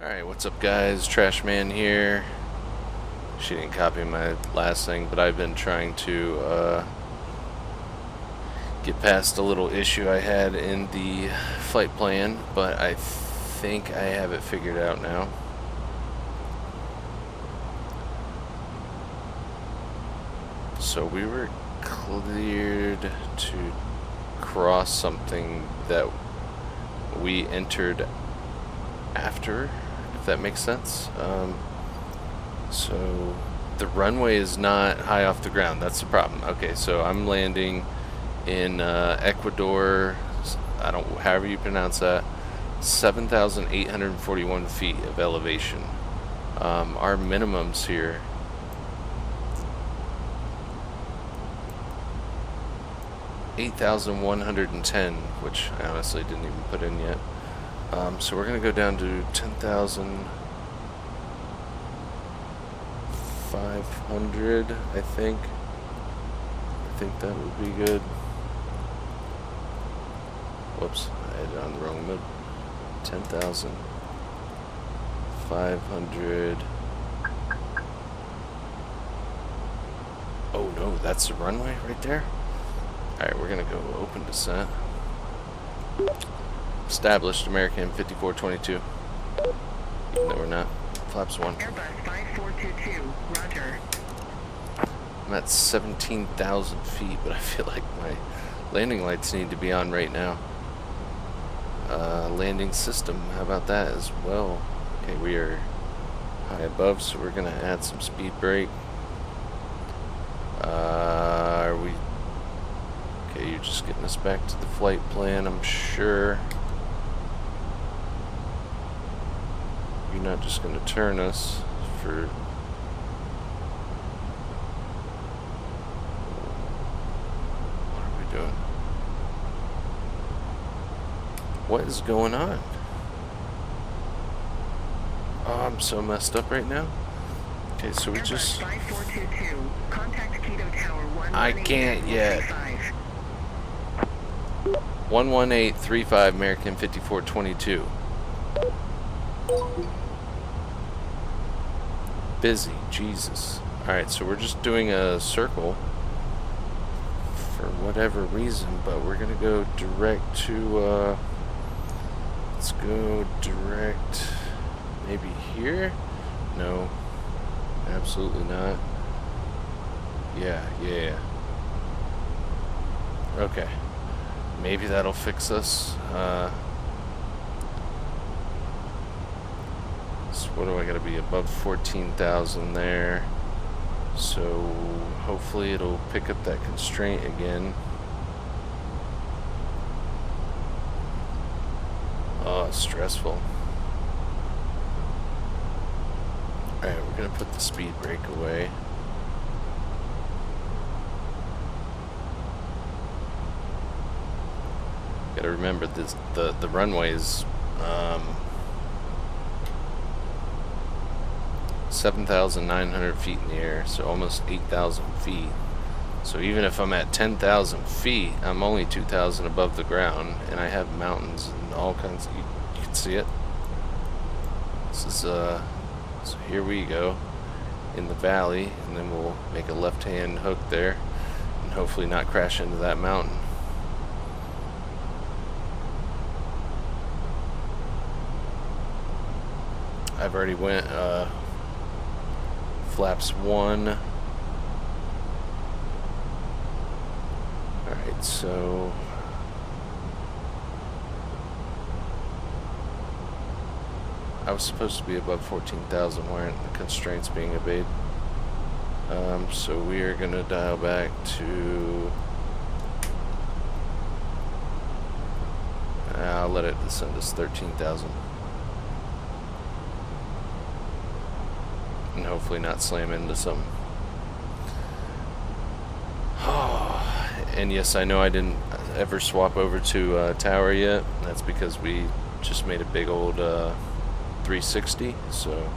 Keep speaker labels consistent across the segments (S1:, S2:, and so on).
S1: Alright, what's up guys? Trash Man here. She didn't copy my last thing, but I've been trying to get past a little issue I had in the flight plan, but I think I have it figured out now. So we were cleared to cross something that we entered after, if that makes sense. So the runway is not high off the ground. That's the problem. Okay, so I'm landing in Ecuador. However you pronounce that. 7,841 feet of elevation. Our minimums here. $8,110, which I honestly didn't even put in yet. So we're gonna go down to 10,500, I think. I think that would be good. Whoops, I had it on the wrong mode. 10,500. Oh no, that's the runway right there? Alright, we're gonna go open descent. Established American 5422. Even though we're not. Flaps 1.
S2: Airbus 5422, roger.
S1: I'm at 17,000 feet, but I feel like my landing lights need to be on right now. Landing system, how about that as well? Okay, we are high above, so we're gonna add some speed brake. Are we... Okay, you're just getting us back to the flight plan, I'm sure. You're not just going to turn us for... What are we doing? What is going on? Oh, I'm so messed up right now. Okay, so we just...
S2: 5422, contact Quito Tower 11835.
S1: I can't yet. 11835 American 5422. Busy, Jesus. Alright, so we're just doing a circle for whatever reason, but we're gonna go direct to let's go direct maybe here? No, absolutely not. Yeah. Okay, maybe that'll fix us. What do I gotta be above 14,000 there? So hopefully it'll pick up that constraint again. Oh, stressful. Alright, we're gonna put the speed brake away. Gotta remember this, the runway is 7,900 feet in the air, so almost 8,000 feet. So even if I'm at 10,000 feet, I'm only 2,000 above the ground, and I have mountains and all kinds of, you can see it. This is, so here we go, in the valley, and then we'll make a left-hand hook there, and hopefully not crash into that mountain. I've already went, flaps 1. Alright, so I was supposed to be above 14,000. Why aren't the constraints being obeyed? So we are going to dial back to... I'll let it descend us 13,000. And hopefully not slam into some. And yes, I know I didn't ever swap over to tower yet. That's because we just made a big old 360. So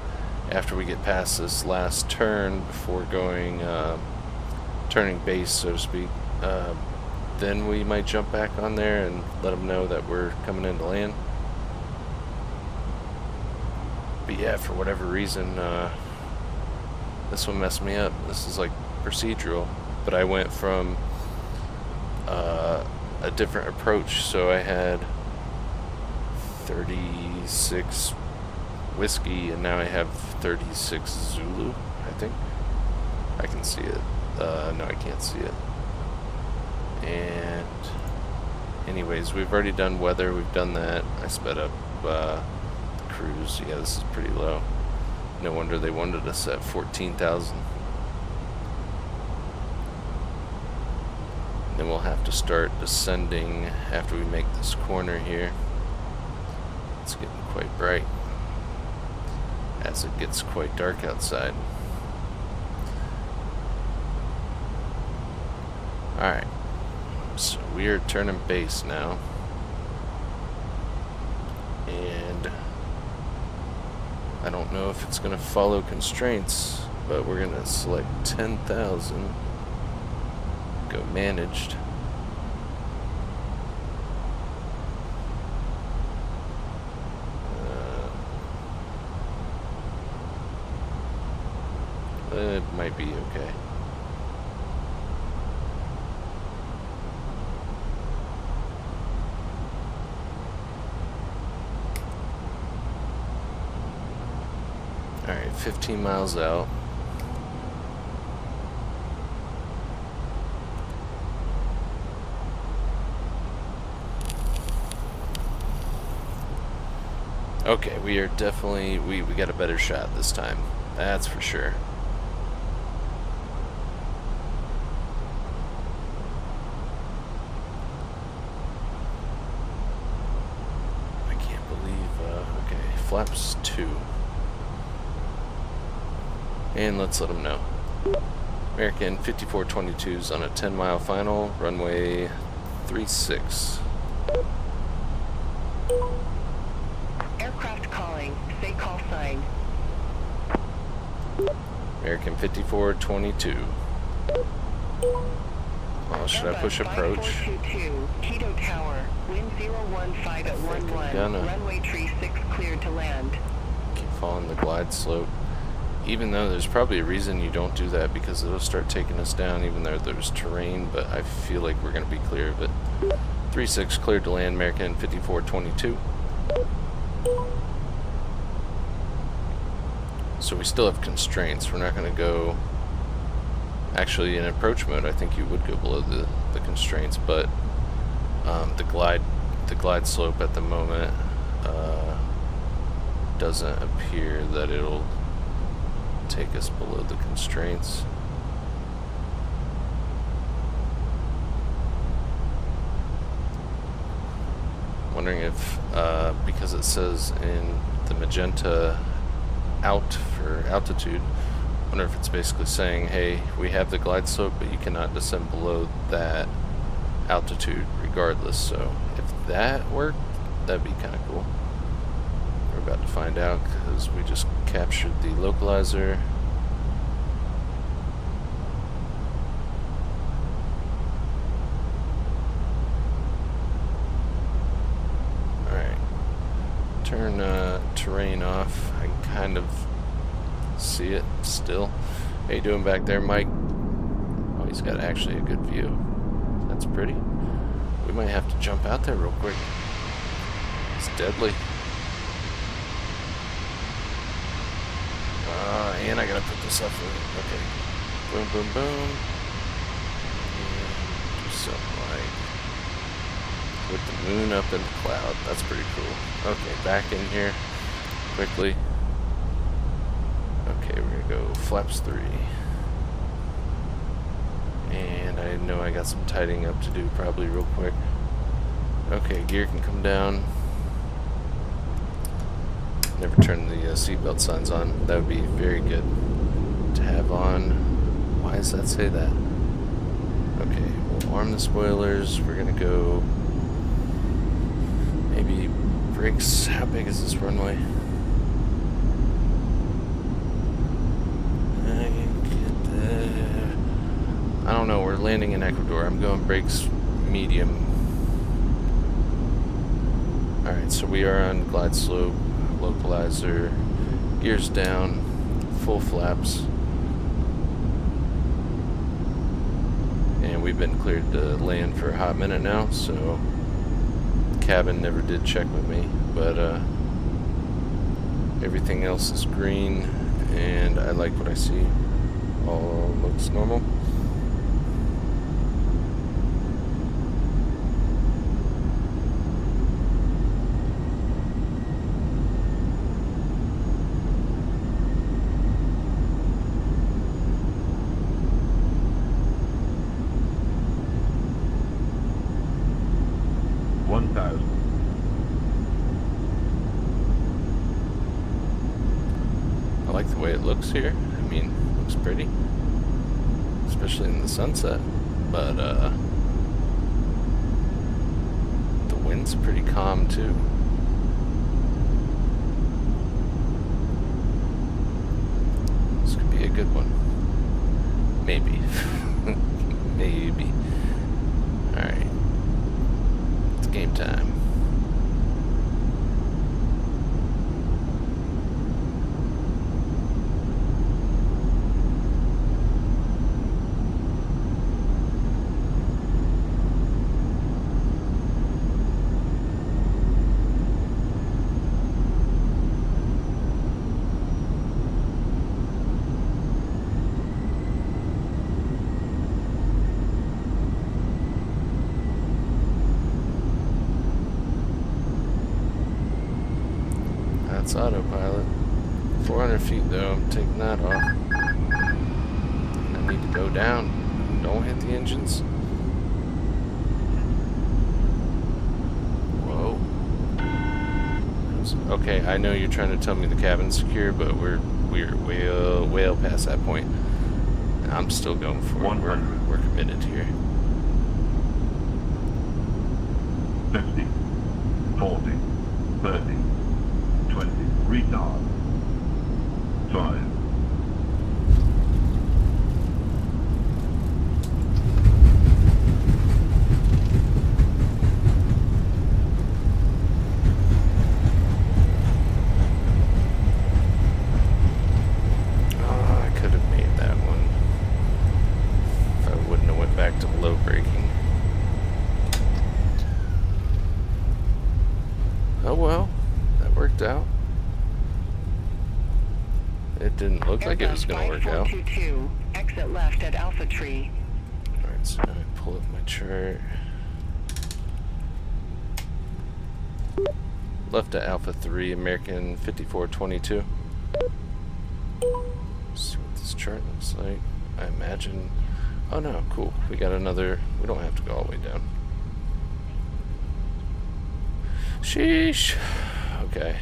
S1: after we get past this last turn before going turning base, so to speak, then we might jump back on there and let them know that we're coming in to land. But yeah, for whatever reason, this one messed me up. This is like procedural, but I went from a different approach. So I had 36 whiskey, and now I have 36 Zulu, I think. I can see it. No, I can't see it. And anyways, we've already done weather. We've done that. I sped up the cruise. Yeah, this is pretty low. No wonder they wanted us at 14,000. Then we'll have to start descending after we make this corner here. It's getting quite bright as it gets quite dark outside. Alright, so we are turning base now. And I don't know if it's going to follow constraints, but we're going to select 10,000. Go managed. It might be okay. Alright, 15 miles out. Okay, we are definitely, we got a better shot this time. That's for sure. I can't believe, okay, flaps 2. And let's let them know. American 5422's on a 10-mile final, runway 36.
S2: Aircraft calling. Say call sign.
S1: American 5422. Well, should I push approach?
S2: 5422, Quito Tower, wind 015 at 11, runway tree 6 cleared to land.
S1: Keep following the glide slope. Even though there's probably a reason you don't do that, because it'll start taking us down even though there's terrain, but I feel like we're going to be clear of it. 36 cleared to land, American 5422. So we still have constraints. We're not going to go... Actually, in approach mode, I think you would go below the constraints, but the glide slope at the moment doesn't appear that it'll take us below the constraints. Wondering if because it says in the magenta out for altitude, wonder if it's basically saying, hey, we have the glide slope, but you cannot descend below that altitude regardless. So if that worked, that'd be kind of cool. We're about to find out because we just captured the localizer. Alright. Turn terrain off. I can kind of see it still. How you doing back there, Mike? Oh, he's got actually a good view. That's pretty. We might have to jump out there real quick. It's deadly. And I gotta put this up for it. Okay. Boom, boom, boom. And do something like with the moon up in the cloud. That's pretty cool. Okay, back in here quickly. Okay, we're gonna go flaps 3. And I know I got some tidying up to do probably real quick. Okay, gear can come down. Never turn the seatbelt signs on. That would be very good to have on. Why does that say that? Okay, we'll arm the spoilers. We're gonna go maybe brakes. How big is this runway? I don't know. We're landing in Ecuador. I'm going brakes medium. Alright, so we are on glide slope, localizer, Gears down, full flaps. And we've been cleared to land for a hot minute now, so cabin never did check with me, but everything else is green, and I like what I see. All looks normal. I like the way it looks here. I mean, it looks pretty, especially in the sunset, but the wind's pretty calm too. This could be a good one. Maybe. Maybe. Alright. It's game time. That's autopilot. 400 feet though, I'm taking that off. I need to go down. Don't hit the engines. Whoa. Okay, I know you're trying to tell me the cabin's secure, but we're way past that point. I'm still going for it. We're committed here.
S3: 50, 40, 30, 20, retard, 5.
S1: Oh, I could have made that one if I wouldn't have went back to low braking. Oh well, that worked out. It didn't look like it was going to work out.
S2: 5422, exit left at Alpha Tree.
S1: Alright, so I pull up my chart. Left at Alpha 3, American 5422. See what this chart looks like. I imagine. Oh no, cool. We got another. We don't have to go all the way down. Sheesh. Okay.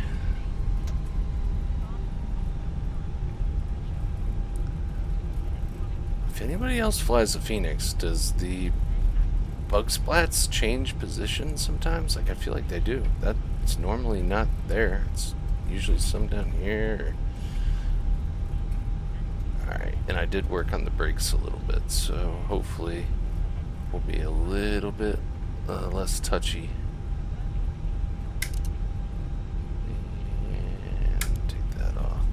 S1: If anybody else flies the Phoenix, does the bug splats change position sometimes? Like, I feel like they do. That's normally not there. It's usually some down here. Alright, and I did work on the brakes a little bit, so hopefully we'll be a little bit less touchy. And take that off.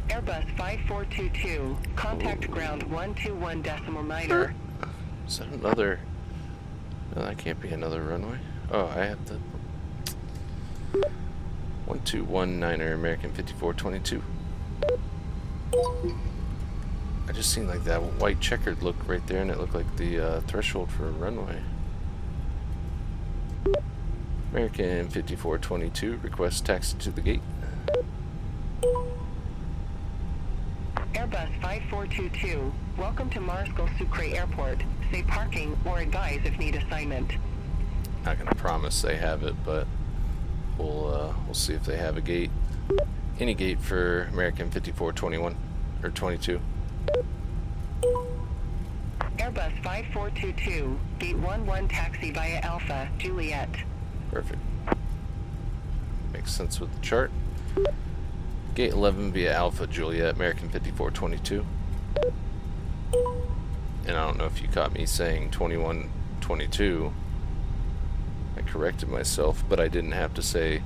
S2: Airbus 5422, contact ground 121.9er.
S1: Is that another? No, that can't be another runway. Oh, I have the 1219er American 5422. I just seen like that white checkered look right there, and it looked like the threshold for a runway. American 5422, request taxi to the gate.
S2: Airbus 5422, welcome to Mariscal Sucre Airport. Say parking or advise if need assignment.
S1: Not gonna promise they have it, but we'll see if they have a gate. Any gate for American 5421 or 22.
S2: Airbus 5422, gate 11 taxi via Alpha, Juliet.
S1: Perfect. Makes sense with the chart. Gate 11 via Alpha, Juliet, American 5422. And I don't know if you caught me saying 2122. I corrected myself, but I didn't have to say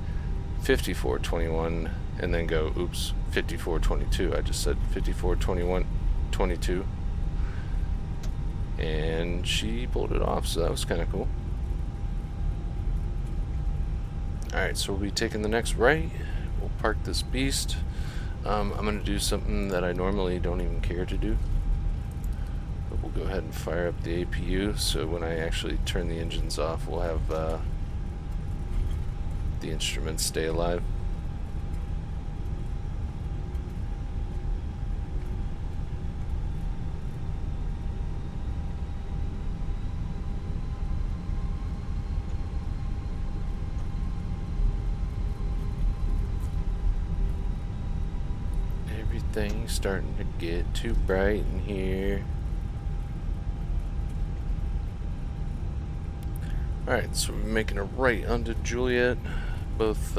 S1: 5421 and then go, oops, 5422. I just said 542122, and she pulled it off, so that was kind of cool. Alright, so we'll be taking the next right. We'll park this beast. I'm going to do something that I normally don't even care to do. But we'll go ahead and fire up the APU, so when I actually turn the engines off, we'll have the instruments stay alive. Everything's starting to get too bright in here. Alright, so we're making a right onto Juliet. Both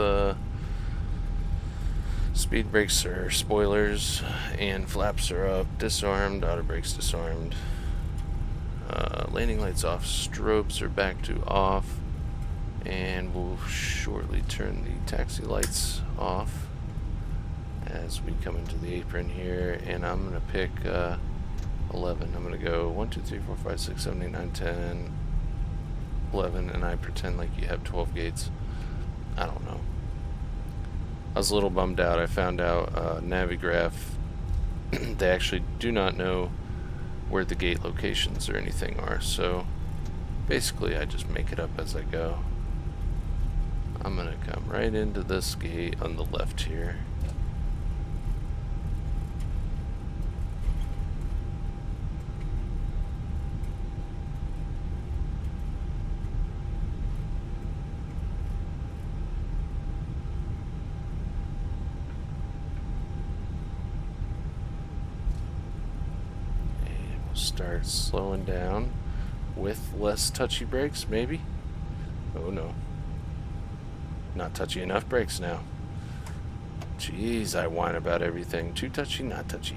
S1: speed brakes are spoilers and flaps are up, disarmed, auto brakes disarmed. Landing lights off, strobes are back to off, and we'll shortly turn the taxi lights off as we come into the apron here, and I'm going to pick 11. I'm going to go 1, 2, 3, 4, 5, 6, 7, 8, 9, 10, 11, and I pretend like you have 12 gates. I don't know. I was a little bummed out. I found out Navigraph, they actually do not know where the gate locations or anything are, so basically I just make it up as I go. I'm going to come right into this gate on the left here. Start slowing down with less touchy brakes, maybe? Oh no. Not touchy enough brakes now. Jeez, I whine about everything. Too touchy, not touchy.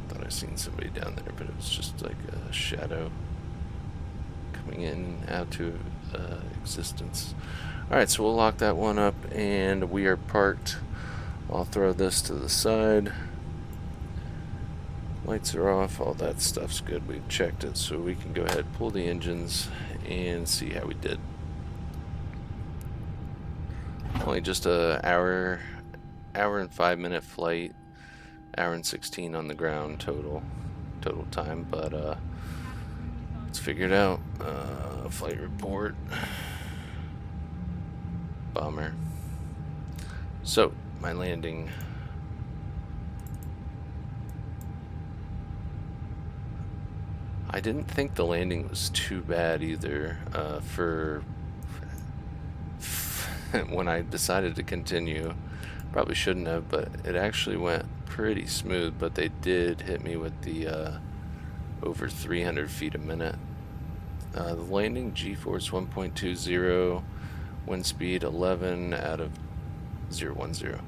S1: Thought I seen somebody down there, but it was just like a shadow coming in and out to existence. Alright, so we'll lock that one up, and we are parked. I'll throw this to the side. Lights are off, all that stuff's good. We've checked it, so we can go ahead, pull the engines, and see how we did. Only just a hour and 5-minute flight, hour and 16 on the ground total time, but let's figure it out. Flight report. Bummer. So, my landing. I didn't think the landing was too bad either for when I decided to continue. Probably shouldn't have, but it actually went pretty smooth, but they did hit me with the over 300 feet a minute. The landing, G-force 1.20, wind speed 11 out of 010.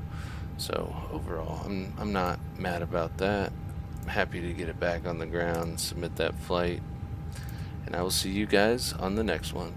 S1: So overall, I'm not mad about that. Happy to get it back on the ground, submit that flight, and I will see you guys on the next one.